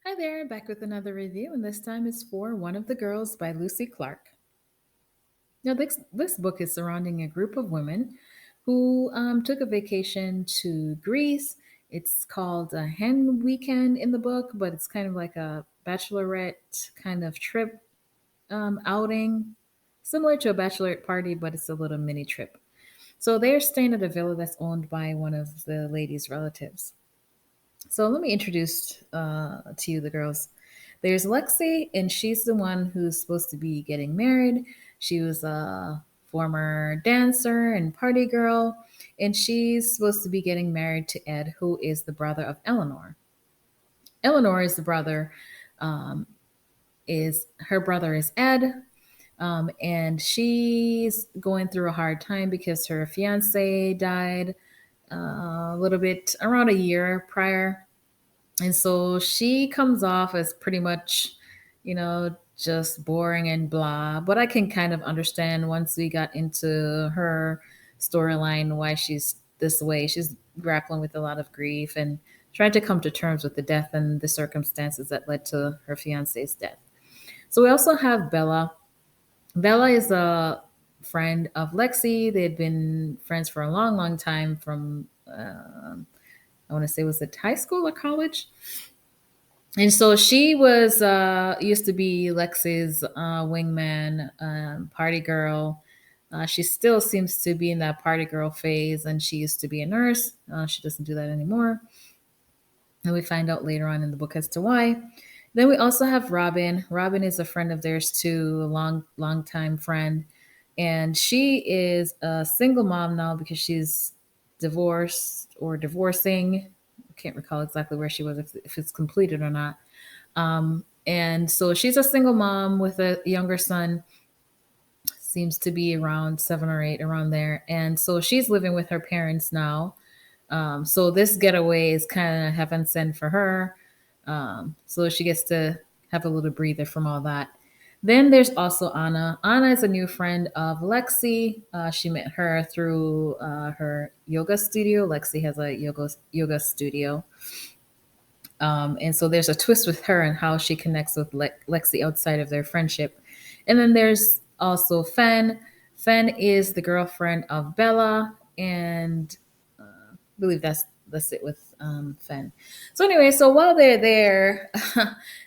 Hi there, back with another review, and this time it's for One of the Girls by Lucy Clarke. Now, this book is surrounding a group of women who took a vacation to Greece. It's called a hen weekend in the book, but it's kind of like a bachelorette kind of trip outing, similar to a bachelorette party, but it's a little mini trip. So they're staying at a villa that's owned by one of the ladies' relatives. So let me introduce to you the girls. There's Lexi, and she's the one who's supposed to be getting married. She was a former dancer and party girl, and she's supposed to be getting married to Ed, who is the brother of Eleanor. Eleanor is the brother, um, is her brother is Ed, and she's going through a hard time because her fiance died a little bit around a year prior. And so she comes off as pretty much, just boring and blah. But I can kind of understand once we got into her storyline why she's this way. She's grappling with a lot of grief and trying to come to terms with the death and the circumstances that led to her fiance's death. So we also have Bella. Bella is a friend of Lexi. They had been friends for a long, long time from, I want to say, was it high school or college? And so she was used to be Lexi's wingman, party girl. She still seems to be in that party girl phase, and she used to be a nurse. She doesn't do that anymore, and we find out later on in the book as to why. Then we also have Robin. Robin is a friend of theirs too, a long time friend, and she is a single mom now because she's divorced or divorcing. I can't recall exactly where she was, if it's completed or not. And so she's a single mom with a younger son, seems to be around 7 or 8, around there. And so she's living with her parents now. So this getaway is kind of heaven sent for her. So she gets to have a little breather from all that. Then there's also Anna. Anna is a new friend of Lexi. She met her through her yoga studio. Lexi has a yoga studio. And so there's a twist with her and how she connects with Lexi outside of their friendship. And then there's also Fen. Fen is the girlfriend of Bella, and I believe that's it with Fen. So anyway, so while they're there,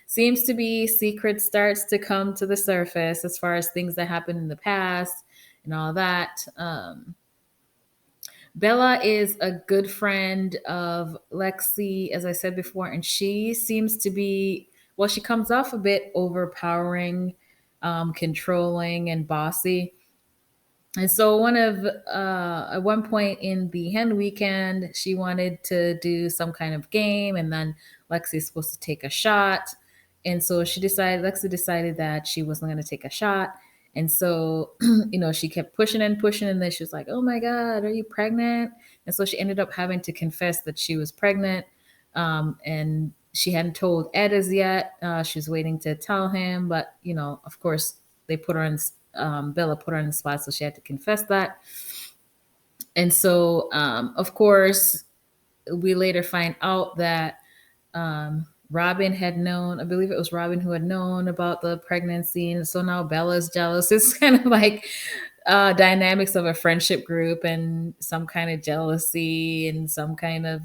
seems to be secret starts to come to the surface as far as things that happened in the past and all that. Bella is a good friend of Lexi, as I said before, and she seems to be, well, she comes off a bit overpowering, controlling, and bossy. And so, at one point in the hen weekend, she wanted to do some kind of game, and then Lexi's supposed to take a shot. And so Lexi decided that she wasn't going to take a shot. And so, she kept pushing and pushing, and then she was like, "Oh my God, are you pregnant?" And so she ended up having to confess that she was pregnant. And she hadn't told Ed as yet. She was waiting to tell him, but, of course, they put her in, Bella put her on the spot, so she had to confess that. And so, of course, we later find out that Robin had known, I believe it was Robin who had known about the pregnancy. And so now Bella's jealous. It's kind of like dynamics of a friendship group and some kind of jealousy and some kind of,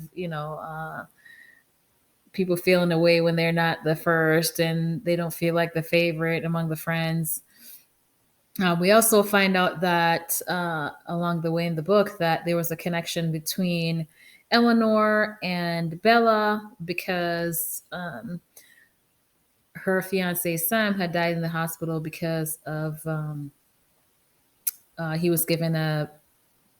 people feeling away when they're not the first and they don't feel like the favorite among the friends. We also find out that along the way in the book that there was a connection between Eleanor and Bella because her fiance Sam had died in the hospital because of he was given a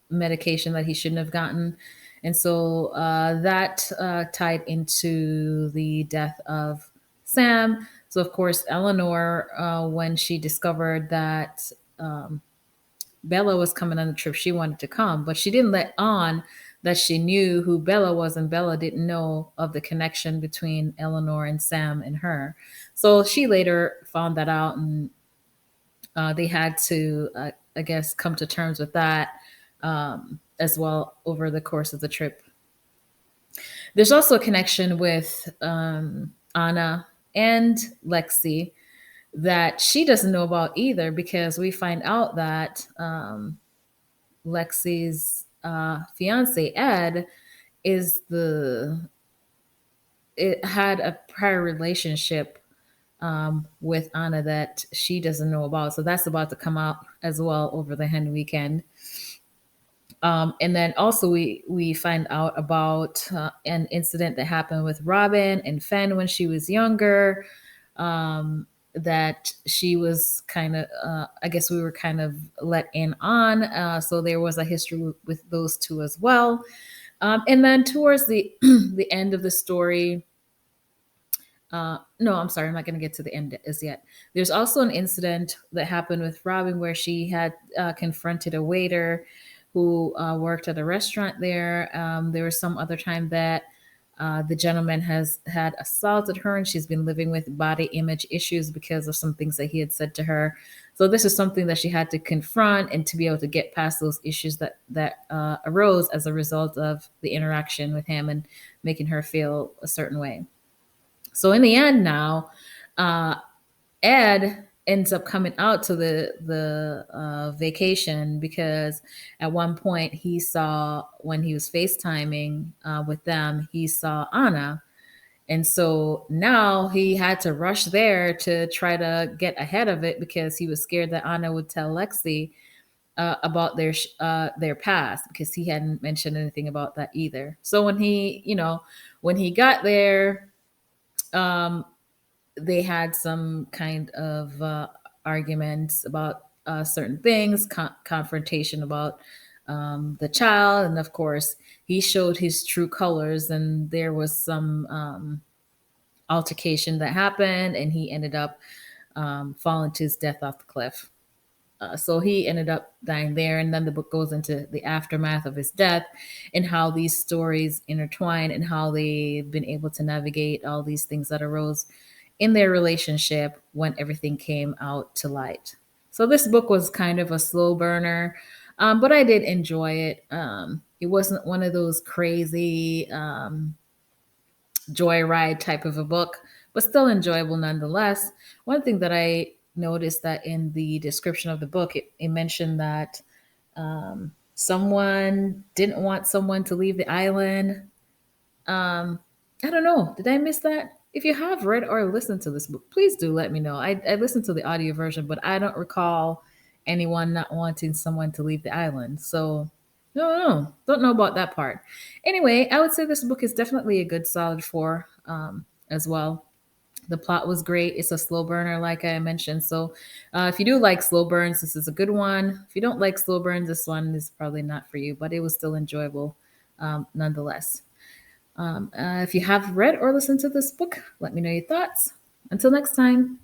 medication that he shouldn't have gotten, and so that tied into the death of Sam. So of course, Eleanor, when she discovered that Bella was coming on the trip, she wanted to come, but she didn't let on that she knew who Bella was, and Bella didn't know of the connection between Eleanor and Sam and her. So she later found that out, and they had to, I guess, come to terms with that as well over the course of the trip. There's also a connection with Anna and Lexi that she doesn't know about either, because we find out that Lexi's fiance Ed is the it had a prior relationship with Anna that she doesn't know about. So that's about to come out as well over the hen weekend. And then also we find out about an incident that happened with Robin and Fen when she was younger. That she was kind of, I guess we were kind of let in on. So there was a history with those two as well. And then towards the the end of the story, no, I'm sorry, I'm not going to get to the end as yet. There's also an incident that happened with Robin where she had confronted a waiter who worked at a restaurant there. There was some other time that the gentleman has had assaulted her, and she's been living with body image issues because of some things that he had said to her. So this is something that she had to confront and to be able to get past those issues that arose as a result of the interaction with him and making her feel a certain way. So in the end, now uh, Ed ends up coming out to the vacation because at one point he saw, when he was FaceTiming with them, he saw Anna. And so now he had to rush there to try to get ahead of it because he was scared that Anna would tell Lexi about their past, because he hadn't mentioned anything about that either. So when he got there, um, they had some kind of arguments about certain things, confrontation about the child, and of course, he showed his true colors, and there was some altercation that happened, and he ended up falling to his death off the cliff. So he ended up dying there, and then the book goes into the aftermath of his death and how these stories intertwine and how they've been able to navigate all these things that arose in their relationship when everything came out to light. So this book was kind of a slow burner, but I did enjoy it. It wasn't one of those crazy joyride type of a book, but still enjoyable nonetheless. One thing that I noticed that in the description of the book, it mentioned that someone didn't want someone to leave the island. Um, I don't know. Did I miss that? If you have read or listened to this book, please do let me know. I listened to the audio version, but I don't recall anyone not wanting someone to leave the island. So, no, don't know about that part. Anyway, I would say this book is definitely a good solid four as well. The plot was great. It's a slow burner, like I mentioned. So, if you do like slow burns, this is a good one. If you don't like slow burns, this one is probably not for you, but it was still enjoyable nonetheless. If you have read or listened to this book, let me know your thoughts. Until next time.